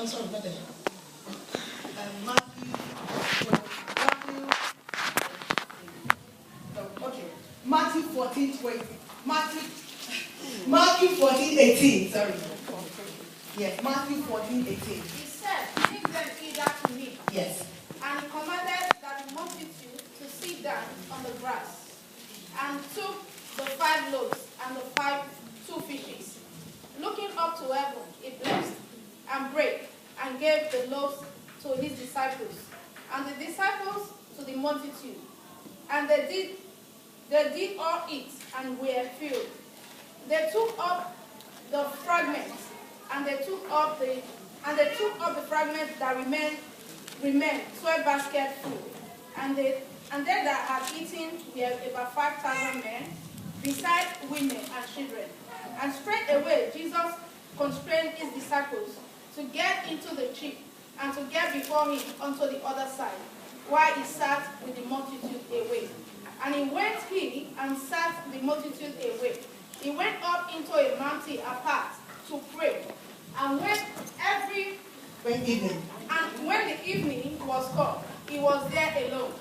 I'm sorry, not there. Matthew 14:20. Matthew 14:18. Sorry. Yes, Matthew 14:18. He said, "Bring them hither to me." Yes. And he commanded that the multitude to sit down on the grass, and took the 5 loaves and the 2 fishes. Looking up to heaven, he blessed and brake and gave the loaves to his disciples, and the disciples to the multitude. And they did all eat and were filled. They took up the fragments, and they took up the fragments that remained 12 baskets full. And they that had eaten were about 5,000 men, besides women and children. And straightway Jesus constrained his disciples to get into the ship and to get before him unto the other side, while he sat with the multitude away. And he and sat the multitude away. He went up into a mountain apart to pray. And when the evening was come, he was there alone.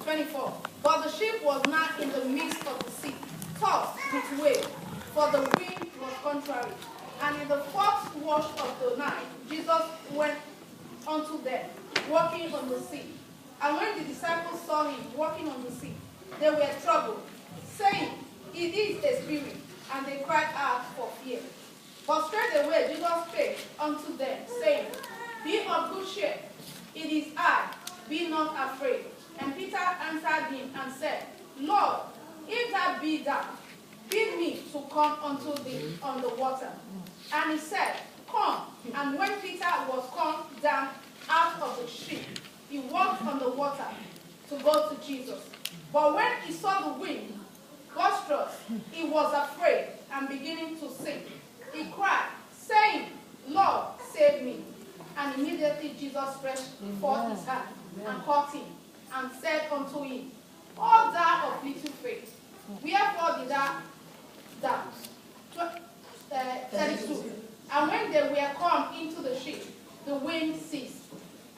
24. But the ship was now in the midst of the sea, tossed with waves, for the wind was contrary. And in the 4th watch of the night, Jesus went unto them, walking on the sea. And when the disciples saw him walking on the sea, they were troubled, saying, "It is a spirit," and they cried out for fear. But straightway Jesus spake unto them, saying, "Be of good cheer, it is I, be not afraid." And Peter answered him and said, "Lord, if that be thou, bid me to come unto thee on the water." And he said, "Come." And when Peter was come down out of the ship, he walked on the water to go to Jesus. But when he saw the wind boisterous, he was afraid and beginning to sink. He cried, saying, "Lord, save me." And immediately Jesus stretched forth his hand and caught him, and said unto him, "O thou of little faith, wherefore did thou doubt?" 32. And when they were come into the ship, the wind ceased.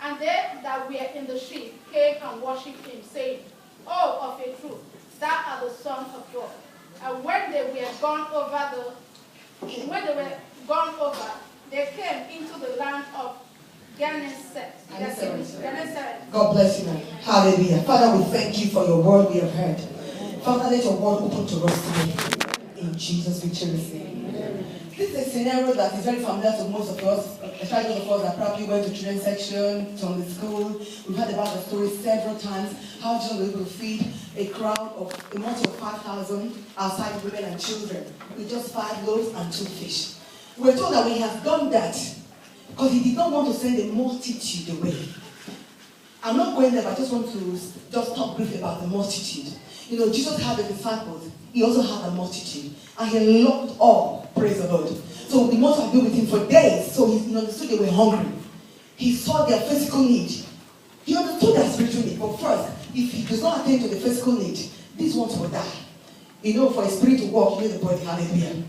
And they that were in the ship came and worshipped him, saying, "Oh, of a truth, thou art the Son of God." And when they were gone over, they came into the land of Gennesaret. God bless you, man. Hallelujah. Father, we thank you for your word we have heard. Father, let your word open to us today. In Jesus' victorious name. This is a scenario that is very familiar to most of us, especially those of us that probably went to children's section, from the school. We've heard about the story several times, how Jesus was able to feed a crowd of a multitude of 5,000 outside women and children with just 5 loaves and 2 fish. We're told that when he has done that, because he did not want to send a multitude away. I'm not going there, but I just want to just talk briefly about the multitude. You know, Jesus had the disciples. He also had a multitude. And he loved all. Praise the Lord. So the multitude had been with him for days. So he understood they were hungry. He saw their physical need. He understood their spiritual need. But first, if he does not attend to the physical need, these ones will die. You know, for a spirit to walk, you need the body. Hallelujah.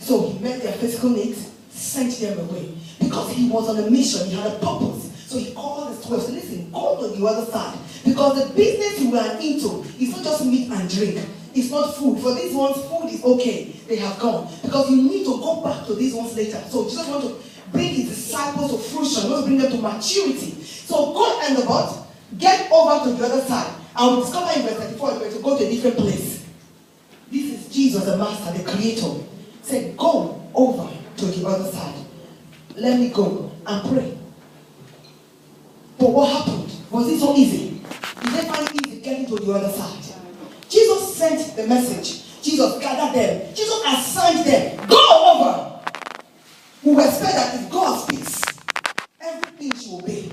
So he met their physical needs, sent them away. Because he was on a mission, he had a purpose. So he called his 12. So listen, go to the other side. Because the business you are into is not just meat and drink. It's not food. For these ones, food is okay. They have gone. Because you need to go back to these ones later. So Jesus wants to bring his disciples to fruition. He wants to bring them to maturity. So go and the boat, get over to the other side. And we'll discover in verse 34 we're to go to a different place. This is Jesus, the master, the creator. Said, go over to the other side. Let me go and pray. But what happened? Was it so easy? Did they find it easy getting to the other side? Jesus sent the message. Jesus gathered them. Jesus assigned them. Go over. We will expect that if God speaks, everything should obey.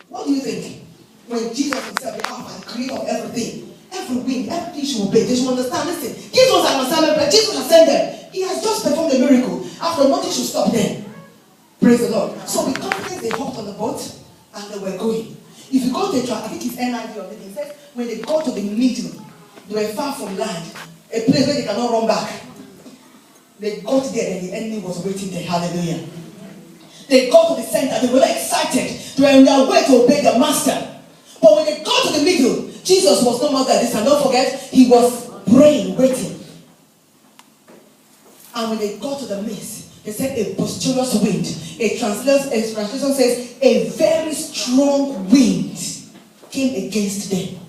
What do you think? When Jesus himself, the Alpha, the creator of everything, everything should obey. They should understand. Listen, Jesus was an assignment, but Jesus has sent them. He has just performed a miracle. After, nothing should stop them. Praise the Lord. So with confidence, they hopped on the boat and they were going. If you go to the I think it's NIV or anything, it says when they got to the middle, they were far from land, a place where they cannot run back. They got there and the enemy was waiting there. Hallelujah. They got to the center. They were excited. They were on their way to obey the master. But when they got to the middle, Jesus was no longer this. And don't forget, he was praying, waiting. And when they got to the midst, they said a boisterous wind. A translation says a very strong wind came against them.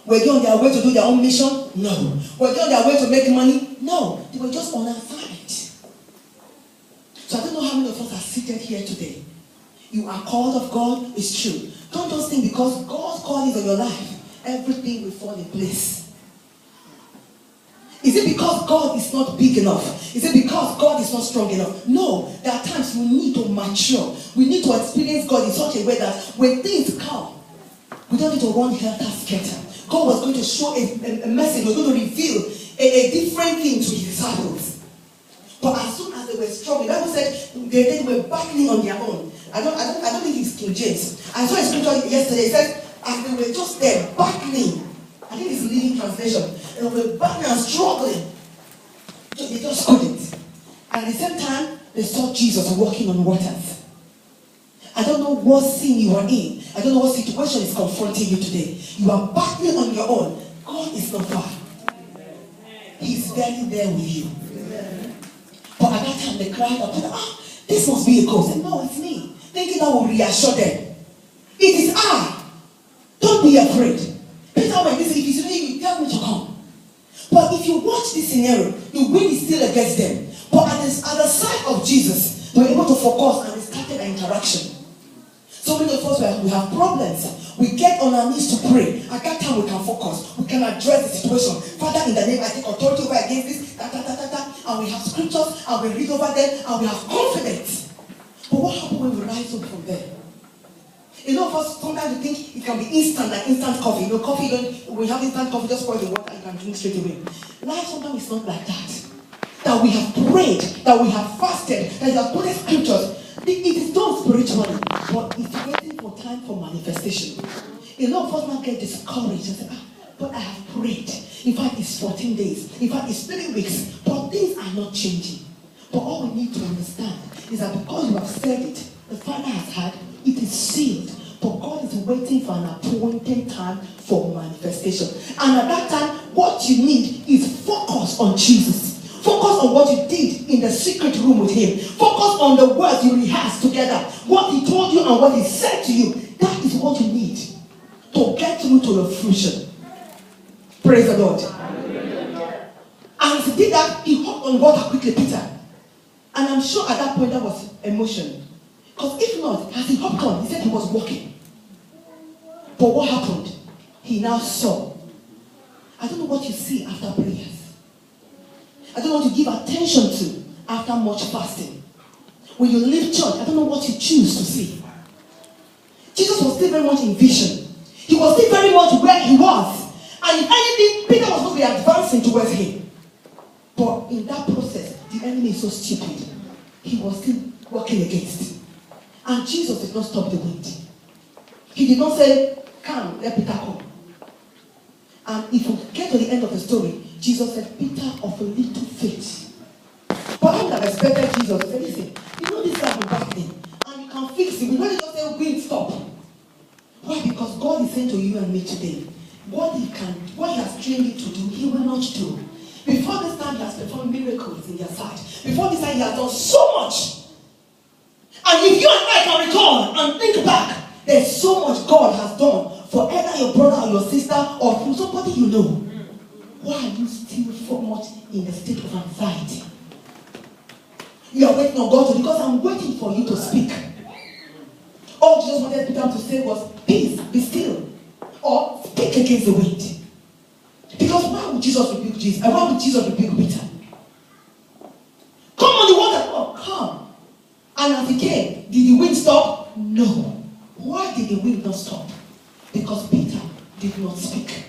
Were they on their way to do their own mission? No. Were they on their way to make money? No. They were just on assignment. So I don't know how many of us are seated here today. You are called of God, it's true. Don't just think because God's call is on your life, everything will fall in place. Is it because God is not big enough? Is it because God is not strong enough? No. There are times we need to mature. We need to experience God in such a way that when things come, we don't need to run helter-skelter. God was going to show a message. He was going to reveal a different thing to his disciples. But as soon as they were struggling, the Bible said they were battling on their own. I don't think it's King James. I saw a scripture yesterday. It said, as they were just there battling, I think it's Living Translation, they were battling and struggling. They just couldn't. And at the same time, they saw Jesus walking on waters. I don't know what sin you are in. I don't know what situation is confronting you today. You are battling on your own. God is not far. He's very there with you. But at that time, they cried out, this must be a ghost. I said, no, it's me. Thinking that will reassure them. It is I. Don't be afraid. Peter went, listen, if it's me, you tell me to come. But if you watch this scenario, the wind is still against them. But at the side of Jesus, they were able to focus and they started an interaction. So many of us, we have problems. We get on our knees to pray. At that time, we can focus. We can address the situation. Father, in the name, I take authority over against this. And we have scriptures, and we read over them, and we have confidence. But what happens when we rise up from there? A lot of us, sometimes we think it can be instant, like instant coffee. You know, coffee, we have instant coffee, just pour the water, you can drink straight away. Life sometimes is not like that. That we have prayed, that we have fasted, that we have put scriptures. It is done spiritually, but it's waiting for time for manifestation. A lot of us now get discouraged and say, but I have prayed. In fact, it's 14 days. In fact, it's 3 weeks. But things are not changing. But all we need to understand is that because you have said it, the Father has had, it is sealed. But God is waiting for an appointed time for manifestation. And at that time, what you need is focus on Jesus. Focus on what you did in the secret room with him. Focus on the words you rehearsed together. What he told you and what he said to you. That is what you need to get through to the fruition. Praise the Lord. And as he did that, he hopped on water quickly, Peter. And I'm sure at that point there was emotion. Because if not, as he hopped on, he said he was walking. But what happened? He now saw. I don't know what you see after prayers. I don't know what you give attention to after much fasting. When you leave church, I don't know what you choose to see. Jesus was still very much in vision. He was still very much where he was. And if anything, Peter was going to be advancing towards him. But in that process, the enemy is so stupid. He was still working against. And Jesus did not stop the wind. He did not say, come, let Peter come. And if we get to the end of the story, Jesus said, Peter of a little faith. But I would have expected Jesus to say, listen, you know this guy will back then, and you can fix it. We don't just say, wind, stop. Why? Because God is saying to you and me today, what he has trained you to do, he will not do. Before this time, he has performed miracles in your sight. Before this time, he has done so much. And if you and I can recall and think back, there's so much God has done for either your brother or your sister or for somebody you know. Why are you still so much in a state of anxiety? You are waiting on God to, because I'm waiting for you to speak. All Jesus wanted Peter to say was, peace, be still. Or speak against the wind. Because why would Jesus rebuke Jesus? And why would Jesus rebuke Peter? Come on the water. Oh, come. And as he came, did the wind stop? No. Why did the wind not stop? Because Peter did not speak.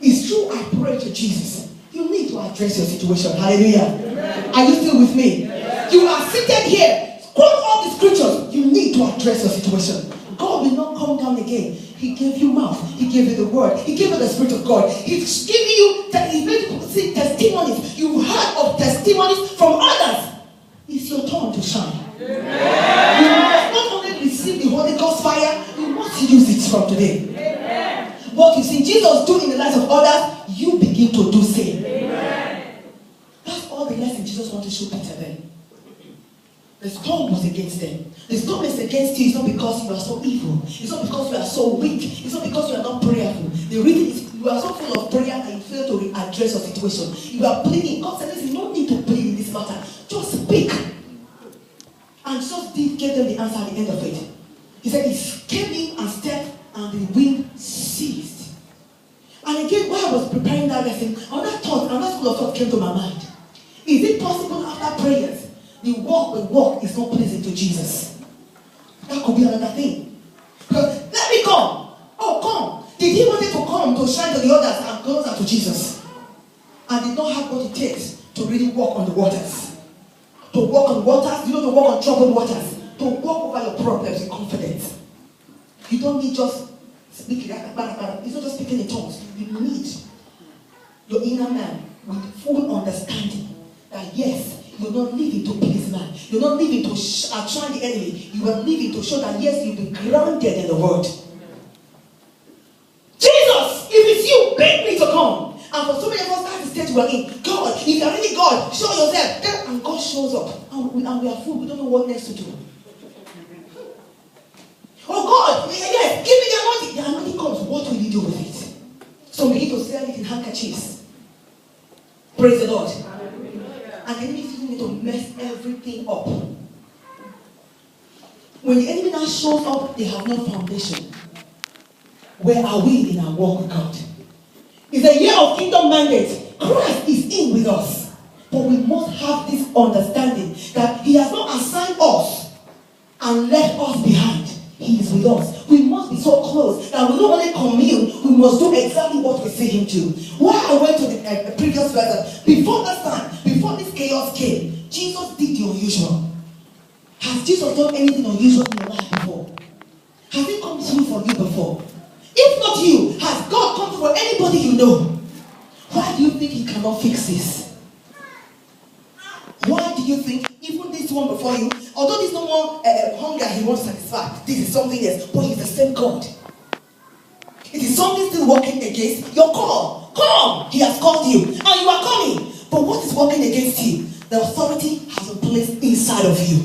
It's true, I pray to Jesus. You need to address your situation. Hallelujah. Amen. Are you still with me? Yes. You are seated here. Quote all the scriptures. You need to address your situation. God will not come down again. He gave you mouth. He gave you the word. He gave you the Spirit of God. He's giving you, He's made you see testimonies. You've heard of testimonies from others. It's your turn to shine. Amen. You must not from today. What you've seen Jesus do in the lives of others, you begin to do same. That's all the lesson Jesus wanted to show Peter then. The storm was against them. The storm is against you. It's not because you are so evil. It's not because you are so weak. It's not because you are not prayerful. The reason is you are so full of prayer and you fail to address your situation. You are pleading. God said, there's no need to plead in this matter. Just speak. And just gave them the answer at the end of it. He said, he came in and stepped and the wind ceased. And again, while I was preparing that lesson, another school of thought came to my mind. Is it possible after prayers, the walk is not pleasing to Jesus? That could be another thing. Because let me come. Oh, come. Did he want it to come to shine to the others and closer to Jesus? And did not have what it takes to really walk on the waters. To walk on waters, you know, to walk on troubled waters. To walk over your problems with confidence. You don't need just speaking. It's not just speaking in tongues. You need your inner man with full understanding that yes, you're not living to please man. You're not living to attract the enemy. You are living to show that yes, you've been grounded in the word. Jesus, if it's you, beg me to come. And for so many of us, that's the stage we're in. God, if you're really God, show yourself. And God shows up. And we are full. We don't know what next to do. Oh God, yes, give me the anointing. The anointing comes. What will you do with it? So we begin to sell it in handkerchiefs. Praise the Lord. And the enemy is using it to mess everything up. When the enemy now shows up, they have no foundation. Where are we in our walk with God? It's a year of kingdom mandate. Christ is in with us. But we must have this understanding that he has not assigned us and left us behind. He is with us. We must be so close that we not only commune, we must do exactly what we see him do. Why I went to the previous verse, before that time, before this chaos came, Jesus did the unusual. Has Jesus done anything unusual in your life before? Has he come through for you before? If not you, has God come through for anybody you know? Why do you think he cannot fix this? Why do you think even this one before you, although there's no more hunger he wants to satisfy, this is something else, but he's the same God. It is something still working against your call. Come! He has called you and you are coming. But what is working against you? The authority has been placed inside of you.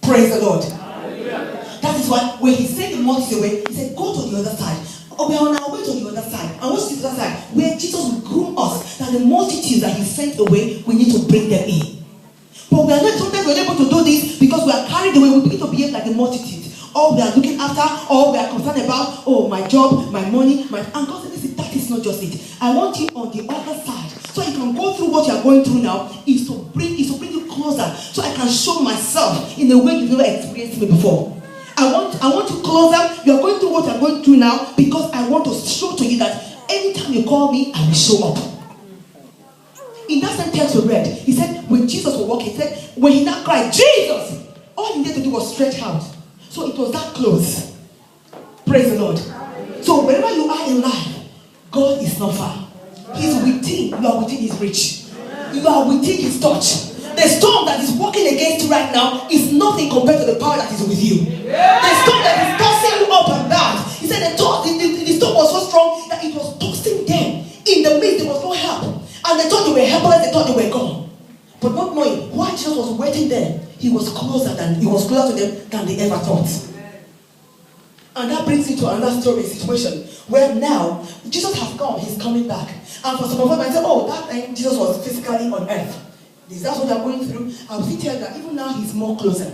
Praise the Lord. Hallelujah. That is why when he sent the multitude away, he said, go to the other side. Oh, we are on our way to the other side. And what's the other side? Where Jesus will groom us. That the multitudes that he sent away, we need to bring them in. But we are not, sometimes we're able to do this because we are carried away. We begin to behave like the multitude. All we are looking after, all we are concerned about, oh, my job, my money, and God said, listen, that is not just it. I want you on the other side. So you can go through what you are going through now, is to bring you closer. So I can show myself in a way you've never experienced me before. I want you closer. You are going through what I'm going through now because I want to show to you that anytime you call me, I will show up. In that same text we read, he said when Jesus was walking, he said when he now cried, Jesus, all he needed to do was stretch out. So it was that close. Praise the Lord. So wherever you are in life, God is not far. He's within. You are within his reach. You are within his touch. The storm that is working against you right now is nothing compared to the power that is with you. The storm that is tossing you up and down. He said the storm was so strong that it was tossing them. In the midst, there was no help. And they thought they were helpless, they thought they were gone. But not knowing why Jesus was waiting there, he was closer to them than they ever thought. And that brings me to another situation where now Jesus has come, he's coming back. And for some of us, I say, oh, that time Jesus was physically on earth. That's what I'm going through. I will tell you that even now he's more closer.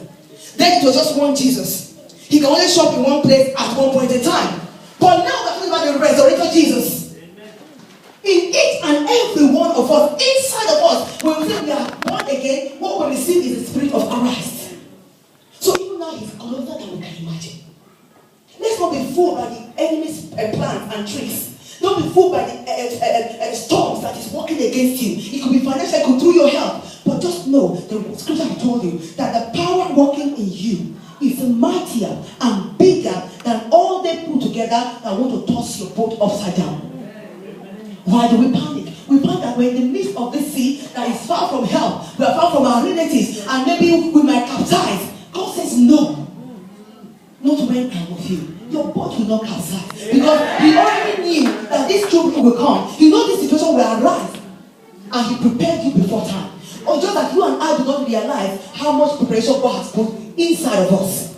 Then it was just one Jesus. He can only show up in one place at one point in time. But now we're talking about the resurrected Jesus. In each and every one of us, inside of us, when we say we are born again, what we receive is the Spirit of Christ. So even now he's closer than we can imagine. Let's not be fooled by the enemy's plans and tricks. Don't be fooled by the storms that is working against you. It could be financial, it could through your health. But just know, the scripture I told you, that the power working in you is mightier and bigger than all they put together that want to toss your boat upside down. Why do we panic? We panic that we're in the midst of this sea that is far from help. We are far from our relatives, and maybe we might capsize. God says no. Not when I'm with you. Your not capsize. Because he already knew that these two people will come. He knows this situation will arise. And he prepared you before time. Or just that you and I do not realize how much preparation God has put inside of us.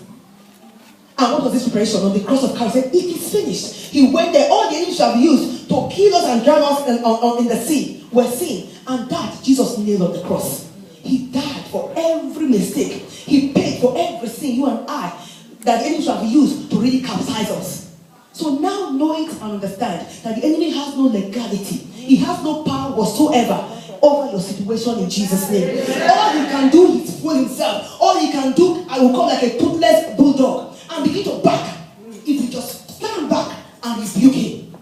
And what was this preparation? On the cross of Christ, he said, it is finished. He went there. All the enemies shall be used to kill us and drown us in the sea were seen. And that Jesus nailed on the cross. He died for every mistake. He paid for every sin, you and I, that the enemy shall be used to really capsize us. So now know it and understand that the enemy has no legality. He has no power whatsoever over your situation in Jesus' name. All he can do is fool himself. All he can do, I will call like a toothless bulldog, and begin to back. If you just stand back and rebuke him,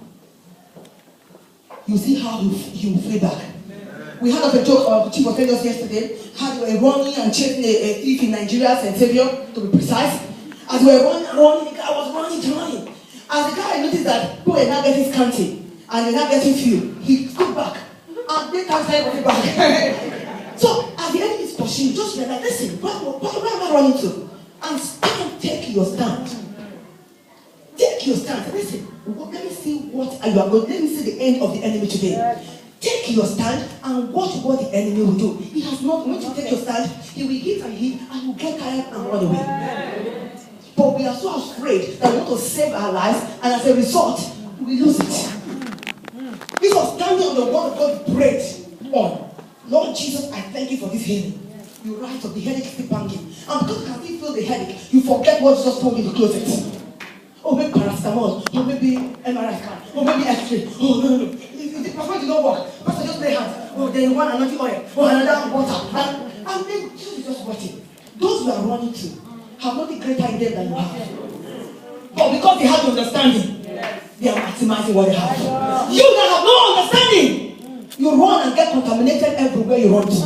you see how you will flee back. We had a joke of the chief of offenders yesterday. How they were running and chasing a thief in Nigeria, St. Xavier, to be precise. As we were running, the guy was running. As the guy noticed that people were not getting scanty and they're not getting fuel, he stood back and they can't start running back. So as the enemy is pursuing, just realize, listen, where am I running to? And stand, take your stand. Take your stand. Listen, let me see what you are going. Let me see the end of the enemy today. Take your stand and watch what the enemy will do. He has not, once you take your stand, he will hit and you get tired and run away. But we are so afraid that we want to save our lives, and as a result, we lose it. This was standing on the word of God, prayed on. Lord Jesus, I thank you for this healing. You rise up, the headache is still banging. And because you can still feel the headache, you forget what Jesus told you to close it. Oh, maybe paracetamol, or maybe MRI scan, or maybe X-ray. Oh, no. The prophet did not work. Pastor just lay hands. Oh, then one anointing oil, or another water. And then Jesus is just waiting. Those who are running to have nothing greater in them than you have. But because they have the understanding, they are maximizing what they have. You that have no understanding, you run and get contaminated everywhere you run to.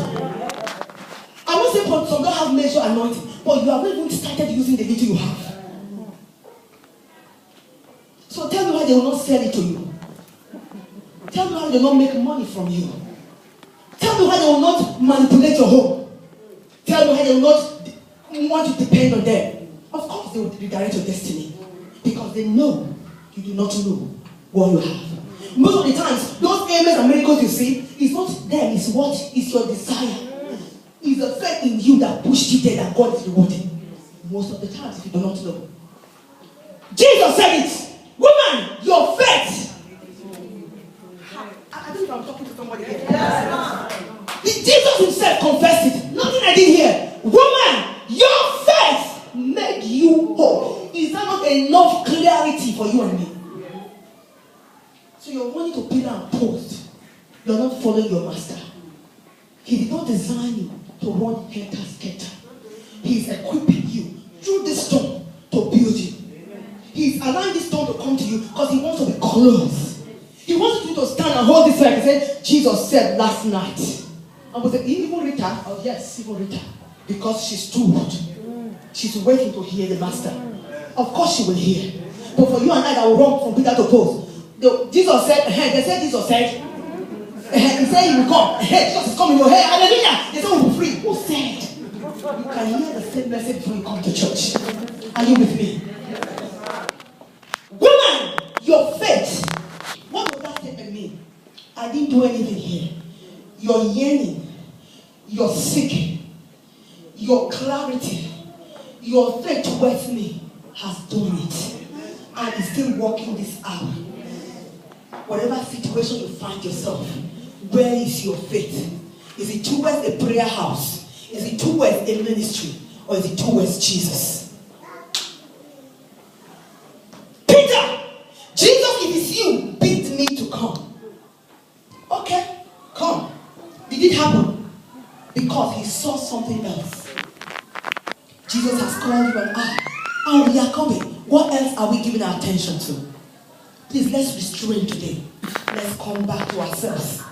I'm not saying some don't have major anointing, but you have not even started using the little you have. So tell me why they will not sell it to you. Tell me why they will not make money from you. Tell me why they will not manipulate your home. Tell me why they will not want to depend on them. Of course they will redirect your destiny. Because they know you do not know what you have. Most of the times, those ailments and miracles you see, it's not them, it's what is your desire. It's the faith in you that pushed you there that God is rewarding. Most of the times, if you do not know. Jesus said it. Woman, your faith. I think I'm talking to somebody here. Jesus himself confessed it. Nothing I did here. Woman, your faith made you whole. Is that not enough clarity for you and me? So you're wanting to pillar and post. You're not following your master. He did not design you to run helter-skelter. He's equipping you through this stone to build you. He's allowing this stone to come to you because he wants to be close. He wants you to stand and hold this flag and say, Jesus said last night. And was it even Rita? Oh yes, even Rita. Because she stood. She's waiting to hear the master. Of course she will hear. But for you and I that will run from Peter to post. Jesus said, they said Jesus said, he said he will come. Jesus is coming. Hallelujah. They said we will be free. Who said? You can hear the same message before you come to church. Are you with me? Woman, your faith. What does that statement mean? I didn't do anything here. Your yearning, your seeking, your clarity, your faith towards me has done it. And is still working this hour. Whatever situation you find yourself, where is your faith? Is it towards a prayer house? Is it towards a ministry? Or is it towards Jesus? Peter, Jesus, if it's you, bid me to come. Okay, come. Did it happen? Because he saw something else. Jesus has called you and I. And we are coming. What else are we giving our attention to? Please, let's restrain today. Let's come back to ourselves.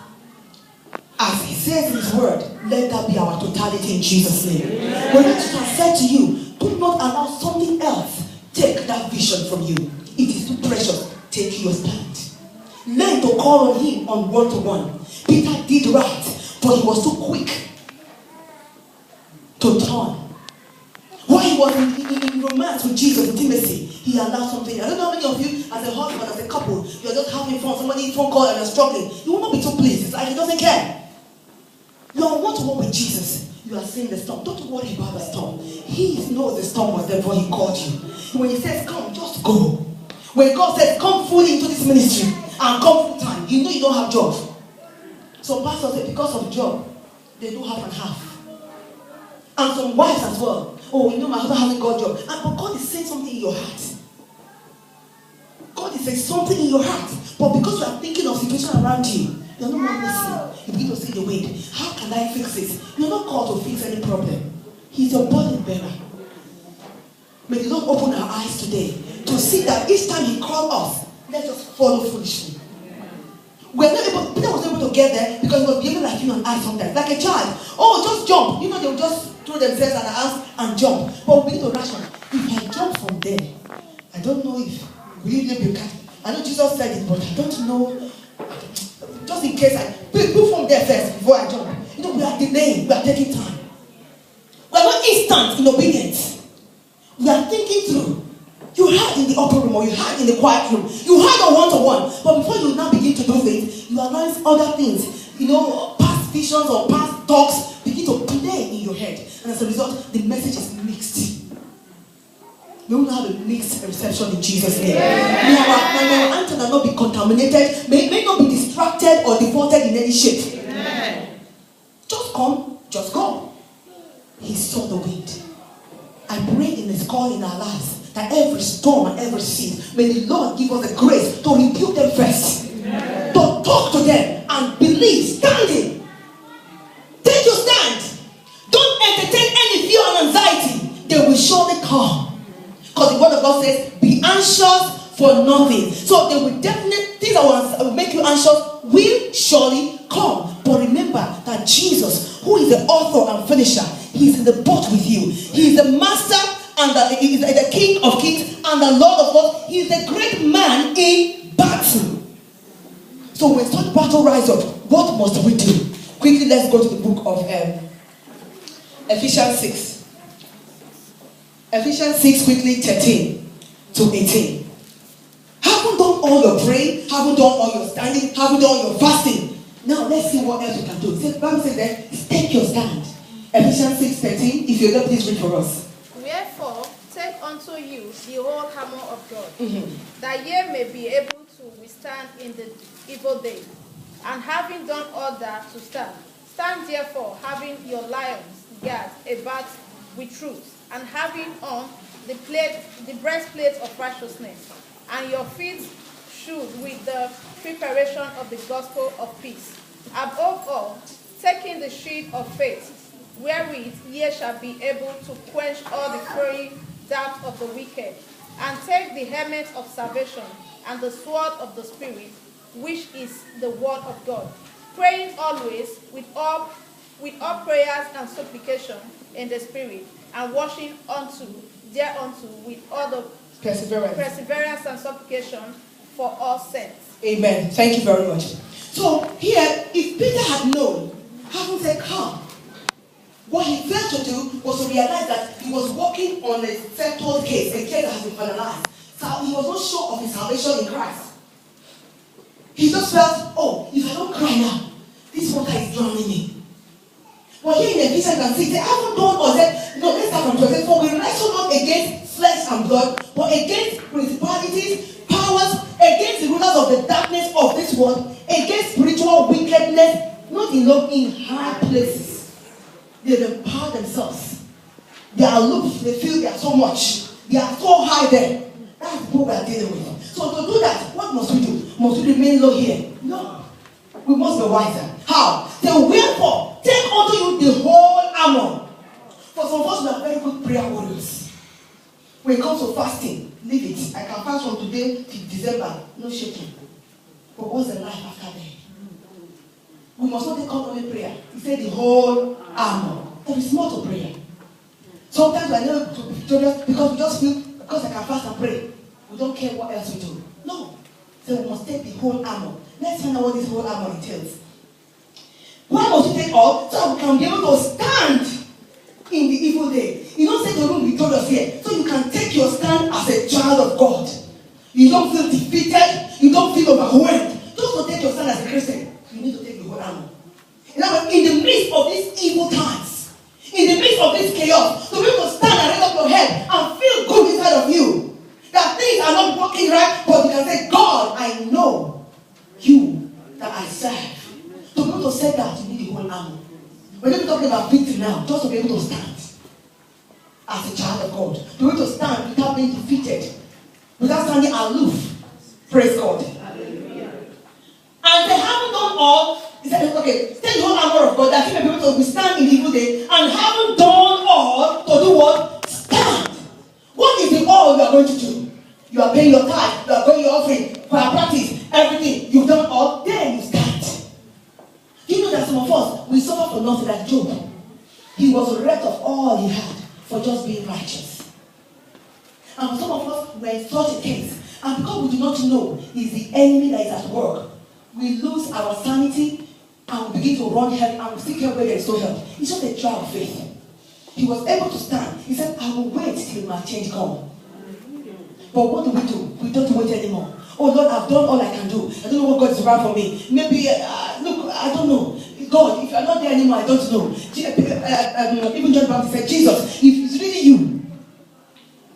As he says in his word, let that be our totality in Jesus' name. When I just said to you, do not allow something else take that vision from you. It is too precious. Take your stand. Learn to call on him on one-to-one. Peter did right, but he was too quick to turn. Why While he was in romance with Jesus, intimacy, he allowed something. I don't know how many of you, as a husband, as a couple, you're just having fun, somebody phone call and you're struggling. You will not be too pleased. It's like he doesn't care. You are one-to-one with Jesus. You are seeing the storm. Don't worry about the storm. He knows the storm was there before he called you. When he says, come, just go. When God says, come fully into this ministry and come full time, you know you don't have job. So pastors say, because of job, they do half and half. And some wives as well. Oh, you know my husband hasn't got a job. But God is saying something in your heart. God is saying something in your heart. But because you are thinking of situation around you, you're not more listening. You begin to see the wind. How can I fix it? You're not called to fix any problem. He's your burden bearer. May the Lord open our eyes today to see that each time he calls us, let's just follow foolishly. We're not able, Peter was able to get there because he was behaving like you and I sometimes. Like a child. Oh, just jump. You know, they will just throw themselves at the house and jump. But we need to ration. If I jump from there, I don't know if we will be catch. I know Jesus said it, but I don't know. Just in case I put from there first before I jump. You know, we are delaying, we are taking time. We are not instant in obedience. We are thinking through. You hide in the upper room or you hide in the quiet room. You hide on one-to-one. But before you now begin to do things, you analyze other things. You know, past visions or past talks begin to play in your head. And as a result, the message is mixed. We will have a mixed reception in Jesus' name. May our antenna not be contaminated, may not be distracted or defaulted in any shape. Amen. Just come, just go. He saw the wind. I pray in his call in our lives that every storm and every sea, may the Lord give us the grace to rebuke them first. Amen. To talk to them and believe, standing. Take your stand. Don't entertain any fear and anxiety. They will surely come. Because the word of God says, be anxious for nothing. So they will definitely, things that will make you anxious will surely come. But remember that Jesus, who is the author and finisher, he's in the boat with you. He is the master and he is the King of kings and the Lord of lords. He is the great man in battle. So when such battle rise up, what must we do? Quickly, let's go to the book of Ephesians 6. Ephesians 6, quickly, 13 to 18. Haven't done all your praying, haven't done all your standing, haven't done all your fasting. Now let's see what else we can do. The Bible says that, take your stand. Ephesians 6, 13. If you're there, please read for us. Wherefore, take unto you the whole armor of God, that ye may be able to withstand in the evil day. And having done all that to stand, stand therefore, having your lions guard about with truth, and having on the breastplate of righteousness, and your feet shod with the preparation of the gospel of peace. Above all, taking the shield of faith, wherewith ye shall be able to quench all the fiery darts of the wicked, and take the helmet of salvation and the sword of the Spirit, which is the word of God, praying always with all prayers and supplication in the Spirit, and watching thereunto with all the perseverance and supplication for all saints. Amen. Thank you very much. So here, if Peter had known, having said come, what he failed to do was to realize that he was working on a settled case, a case that has been finalized. So he was not sure of his salvation in Christ. He just felt, oh, if I don't cry now, this water is drowning me. But here in Ephesians, you can see, they haven't done or said, no, let's start from 12. For we wrestle not against flesh and blood, but against principalities, powers, against the rulers of the darkness of this world, against spiritual wickedness, not in high places. They've empowered themselves. They are aloof, they feel they are so much. They are so high there. That's what we are dealing with. So to do that, what must we do? Must we remain low here? No. We must be wiser. How? So wherefore, take unto you the whole armor. For some of us, we are very good prayer warriors. When it comes to fasting, leave it. I can fast from today to December. No shaking. But what's the life after that? We must not take out only prayer. He said the whole armor. There is more to prayer. Sometimes we are not victorious because we just feel, because I can fast and pray, we don't care what else we do. No. So we must take the whole armor. Let's find out what this whole armor entails. Why must we take all? So we can be able to stand in the evil day. You don't say to room victorious here. So you can take your stand as a child of God. You don't feel defeated. You don't feel overwhelmed. Just to take your stand as a Christian, you need to take the whole armor. In other words, in the midst of these evil times, in the midst of this chaos, to be able to stand and raise up your head and feel good inside of you, that things are not working right, but you can say, God, I know you that I serve. To be able to say that, you need the whole armor. We're not talking about victory now, just to be able to stand as a child of God. To be able to stand without being defeated, without standing aloof. Praise God. Hallelujah. And they haven't done all. He said, okay, take the whole armor of God that you may be able to withstand in the evil day, and haven't done all to do what? Stand. What is the all you are going to do? You are paying your tithe, you are going your offering, choir practice, everything. You've done all, then you stand. Do you know that some of us, we suffer for nothing like Job? He was bereft of all he had for just being righteous. And some of us were in such a case. And because we do not know is the enemy that is at work, we lose our sanity and we begin to run heavy and we seek help where there is no help. It's just a trial of faith. He was able to stand. He said, I will wait till my change comes. But what do? We don't wait anymore. Oh Lord, I've done all I can do. I don't know what God is around for me. Maybe, look, I don't know. God, if you're not there anymore, I don't know. Even John Baptist said, Jesus, if it's really you,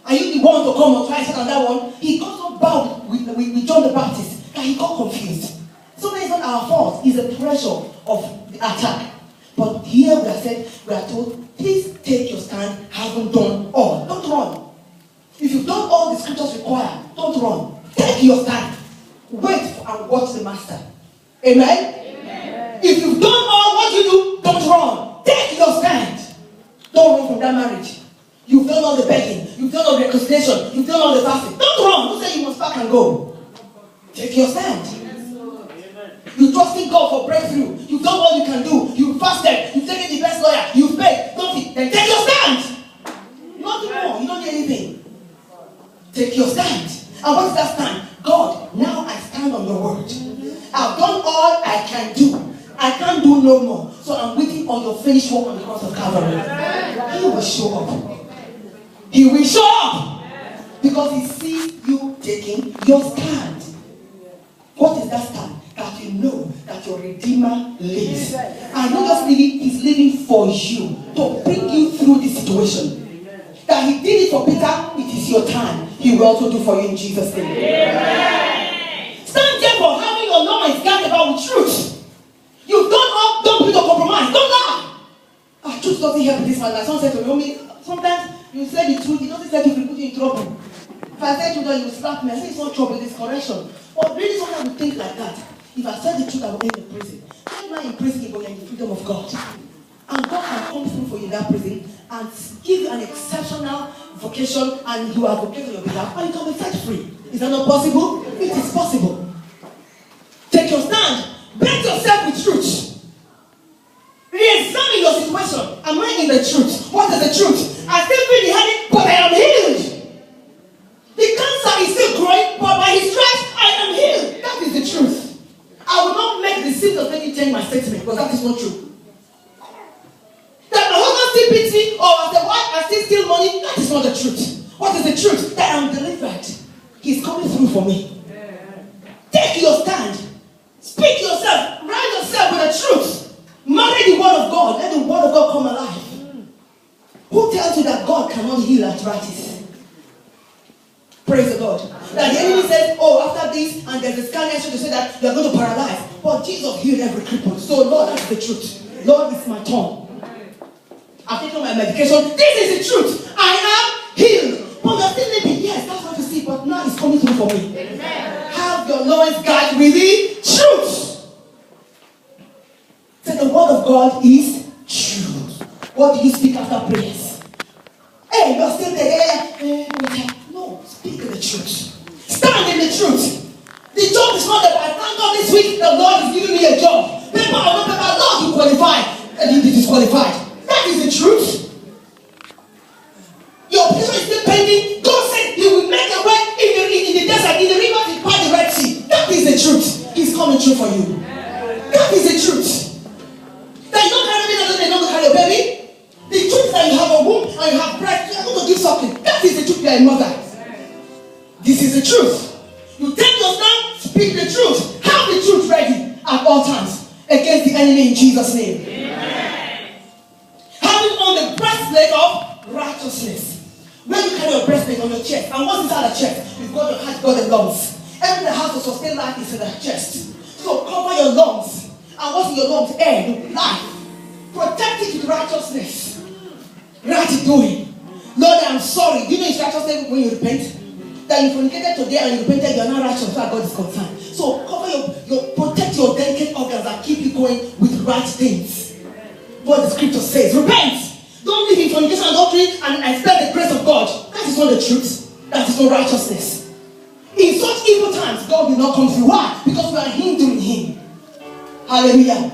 are you the one to come or try on that one? He got so bound with John the Baptist that he got confused. So it's not our fault. It's the pressure of the attack. But here we are told, please take your stand, haven't done all. Don't run. If you've done all the scriptures require, don't run. Take your stand. Wait and watch the master. Amen? Amen. If you've done all what you do, don't run. Take your stand. Don't run from that marriage. You've done all the begging. You've done all the reconciliation. You've done all the fasting. Don't run. Don't say you must back and go. Take your stand. You trusting God for breakthrough. You've done all you can do. You've fasted. You've taken the best lawyer. You've paid. Don't then take your stand. Nothing more. You don't need anything. Take your stand. And what is that stand? God, now I stand on your word. I've done all I can do. I can't do no more. So I'm waiting on your finished work on the cross of Calvary. He will show up. He will show up. Because he sees you taking your stand. What is that stand? That you know that your Redeemer lives. And not just living, he's living for you. To bring you through this situation. That he did it for Peter, it is your time. He will also do for you in Jesus' name. Amen. Stand there for having your loins guarded about with truth. You've done all, don't be to compromise. Don't lie. Truth doesn't help this man. Like someone said to me, sometimes you say the truth, it doesn't say it will put you in trouble. If I say truth, you will slap me. I say it's not trouble, it's correction. But really sometimes we think like that. If I said the truth, I will end in prison. I'm not in prison, but you're in the freedom of God. And God can come through for you in that prison and give you an exceptional vocation, and you are vocated on your behalf, and you can be set free. Is that not possible? It is possible. Take your stand. Break yourself with truth. Re-examine your situation. Am I in the truth? What is the truth? I still feel the headache, but I am healed. The cancer is still growing, but by his stripes, I am healed. That is the truth. I will not make the symptoms make me change my statement, because that is not true. That my husband still beats me, or as the wife I still steal money, that is not the truth. What is the truth? That I am delivered. He's coming through for me. Take your stand. Speak yourself. Write yourself with the truth. Marry the word of God. Let the word of God come alive. Who tells you that God cannot heal arthritis? Praise the God. That the enemy says, oh, after this, and there's a scan next to say that you are going to paralyze. But Jesus healed every cripple. So, Lord, that's the truth. Lord, it's my turn. I've taken my medication. This is the truth. I am healed. But you're still living. Yes, that's what you see. But now it's coming through for me. Amen. Have your loins guarded with the truth. So the word of God is truth. What do you speak after prayers? Hey, you're still there. No, speak the truth. Stand in the truth. The job is not that I thank God this week the Lord is giving me a job. Paper or no paper, Lord, you qualify. And you disqualified. That is the truth. Your petition is still pending. God said he will make a way in the desert, in the river, in the Red Sea. That is the truth. He's coming true for you. That is the truth. That you don't carry me, doesn't mean you don't carry your baby. The truth that you have is the truth. You are a mother. This is the truth. You take your stand, speak the truth. Have the truth ready at all times against the enemy in Jesus' name. Amen. Having on the breastplate of righteousness. When you carry your breastplate on your chest, and what's inside the chest? You've got your heart, you've got the lungs. Everything that has to sustain life is in the chest. So cover your lungs. And what's in your lungs? Air, life. Protect it with righteousness. Right doing. Lord, I'm sorry. Do you know it's righteousness when you repent? That you fornicated today and you repented, you are not righteous as far as God is concerned. So cover protect your delicate organs that keep you going with right things. What the scripture says. Repent. Don't live in fornication and adultery and expect the grace of God. That is not the truth. That is not righteousness. In such evil times, God will not come through. Why? Because we are hindering Him. Hallelujah.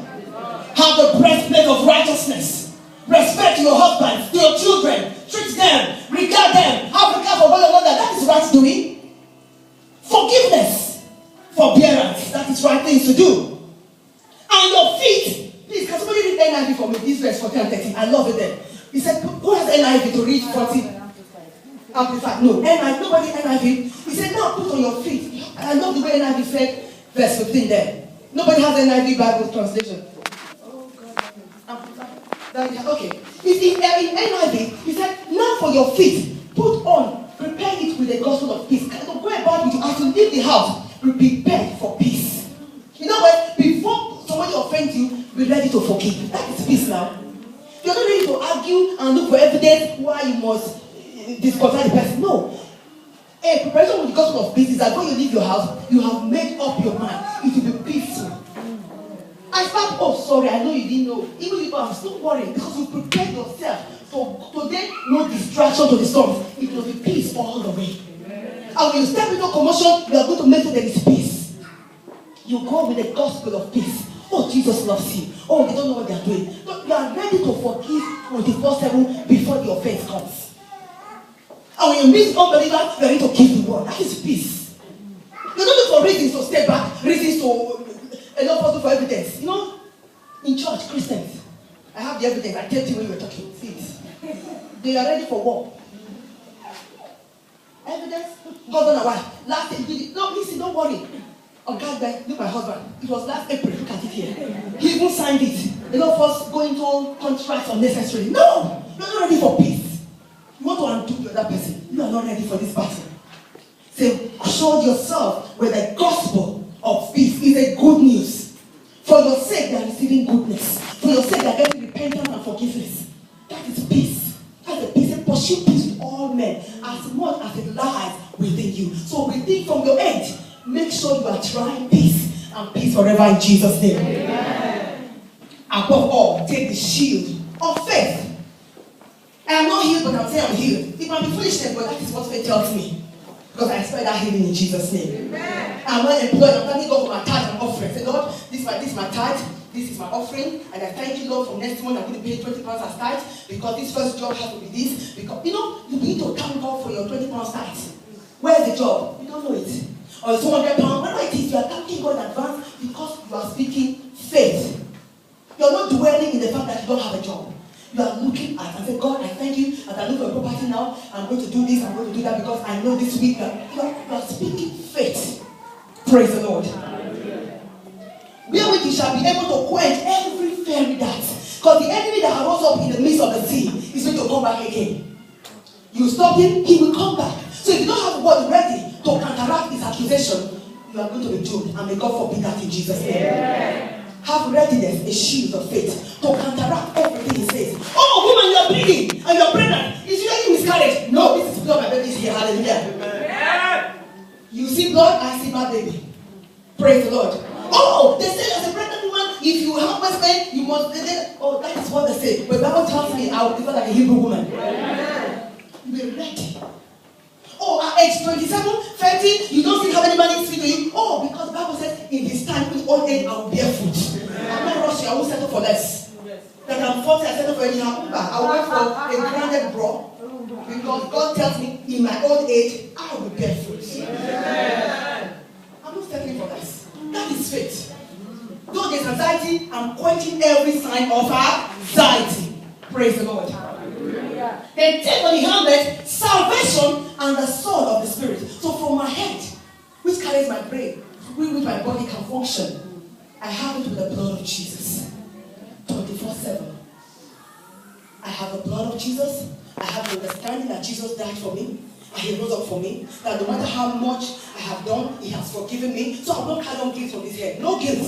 Have the breastplate of righteousness. Respect your husbands, to your children. Treat them. Regard them. Have regard for one another. That is right doing. Forgiveness. Forbearance. That is right things to do. And your feet. Please, can somebody read NIV for me? This verse 14 and 13. I love it there. He said, who has NIV to read 14? Amplified. No. NIV. Nobody NIV. He said, now put on your feet. I love the way NIV said verse 15 there. Nobody has NIV Bible translation. Okay. In NIV, he said, now for your feet, put on, prepare it with the gospel of peace. Go about with you as you leave the house, be prepared for peace. You know what? Before somebody offends you, be ready to forgive. That is peace now. You're not ready to argue and look for evidence why you must disqualify the person. No. A preparation with the gospel of peace is that when you leave your house, you have made up your mind. It will be peaceful. I start, oh sorry, I know you didn't know. Even if I'm still worried because you prepared yourself. So today, no distraction to the storms. It will be peace all the way. And when you step into commotion, you are going to make sure there is peace. You go with the gospel of peace. Oh, Jesus loves you. Oh, they don't know what they are doing. No, you are ready to forgive 24/7 before the offense comes. And when you meet unbelievers, you are ready to give the word. That is peace. You don't look for reasons to stay back, reasons to not possible for evidence. You know, in church, Christians, I have the evidence. I tell you when you were talking. See it. They are ready for war. Evidence, husband and wife. Last day, did it. No, listen, don't worry. Oh, God, look, my husband. It was last April. Look at it here. He even signed it. A lot of us going to contracts unnecessarily. No, you're not ready for peace. You want to undo the other person. You are not ready for this battle. Say, show yourself with the gospel of peace is a good news. For your sake, they are receiving goodness. For your sake, they are getting repentance and forgiveness. That is peace. That's a peace. And pursue peace with all men as much as it lies within you. So within from your end, make sure you are trying peace and peace forever in Jesus' name. Amen. Above all, take the shield of faith. I am not healed, but I'm saying I'm healed. It might be foolishness, but that is what faith tells me. Because I expect that healing in Jesus' name. Amen. I'm not employed. I'm thanking God for my tithe and offering. Say, Lord, this is my tithe. This is my offering. And I thank you, Lord, from next month I'm going to pay £20 as tithe. Because this first job has to be this. Because, you know, you need to thank God for your £20 tithe. Where's the job? You don't know it. Or £200. Whatever it is, you are thanking God in advance because you are speaking faith. You are not dwelling in the fact that you don't have a job. You are looking at and say, God, I thank you. As I look for a property now, I'm going to do this, I'm going to do that because I know this week you are speaking faith. Praise the Lord. Wherewith you shall be able to quench every fiery dart. Because the enemy that rose up in the midst of the sea is going to come back again. You stop him, he will come back. So if you don't have a word ready to counteract his accusation, you are going to be doomed. And may God forbid that in Jesus' name. Yeah. Have readiness, a shield of faith to counteract everything he says. Oh, woman, you are bleeding and you are pregnant. Is you miscarriage? No, this is blood. My baby is here. Hallelujah. Yeah. You see blood, I see my baby. Praise the Lord. Oh, they say as a pregnant woman, if you have breast pain, you must. Oh, that is what they say. But the Bible tells me I will prefer like a Hebrew woman. Yeah. You be ready. Oh, at age 27, 30, you don't still have anybody speak to you. Oh, because the Bible says, in his time, in old age, I will bear fruit. I'm not rushing, I won't settle for less. That I'm 40, I settle for anyhow. I will wait for a grounded bro. Because God tells me, in my old age, I will bear fruit. I'm not settling for less. That is faith. Though there's anxiety, I'm quenching every sign of anxiety. Praise the Lord. Then take on the helmet, salvation, and the sword of the Spirit. So from my head, which carries my brain, which my body can function, I have it with the blood of Jesus. 24/7. I have the blood of Jesus. I have the understanding that Jesus died for me. And he rose up for me. That no matter how much I have done, he has forgiven me. So I won't carry on guilt on this head. No guilt.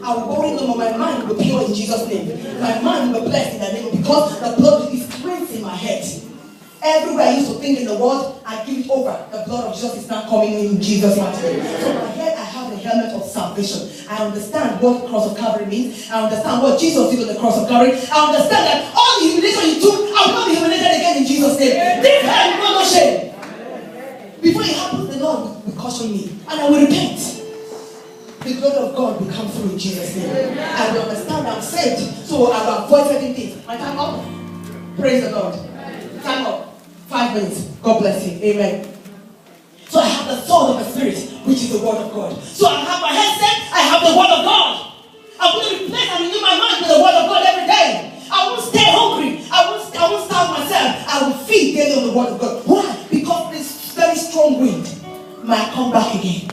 I will worry no more. My mind will be pure in Jesus' name. My mind will be blessed in the name of, because the blood is cleansing my head. Everywhere I used to think in the world, I give it over. The blood of Jesus is now coming in Jesus' mighty name. So my head, I have the helmet of salvation. I understand what the cross of Calvary means. I understand what Jesus did on the cross of Calvary. I understand that all the humiliation he took, I will not be humiliated again in Jesus' name. This head will not shame. Before it happens, the Lord will caution me, and I will repent. The glory of God will come through in Jesus' name. I will understand I'm saved, so I will avoid certain things. My time up? Praise the Lord. Time up. 5 minutes. God bless you. Amen. So I have the sword of the Spirit, which is the word of God. So I have my headset, I have the word of God. I'm going to replace and renew my mind with the word of God every day. I won't stay hungry. I won't starve myself. I will feed daily on the word of God. Why? Because this very strong wind might come back again.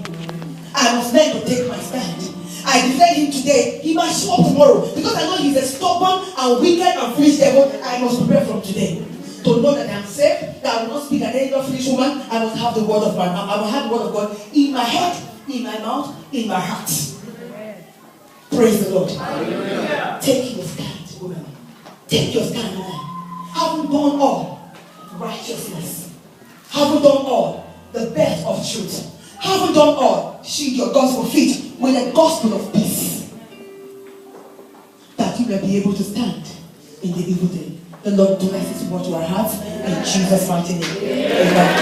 I was meant to take my stand. I defend him today. He might show up tomorrow. Because I know he's a stubborn and wicked and foolish devil. I must prepare from today to know that I am saved, that I will not speak an any foolish woman. I must have the word of God. I will have the word of God in my head, in my mouth, in my heart. Praise the Lord. Hallelujah. Take your stand, woman. Take your stand, man. Haven't done all righteousness. Haven't done all the best of truth. Haven't done all shield your gospel feet with the gospel of peace, that you may be able to stand in the evil day. The Lord bless his word to our hearts in Jesus' mighty name. Amen.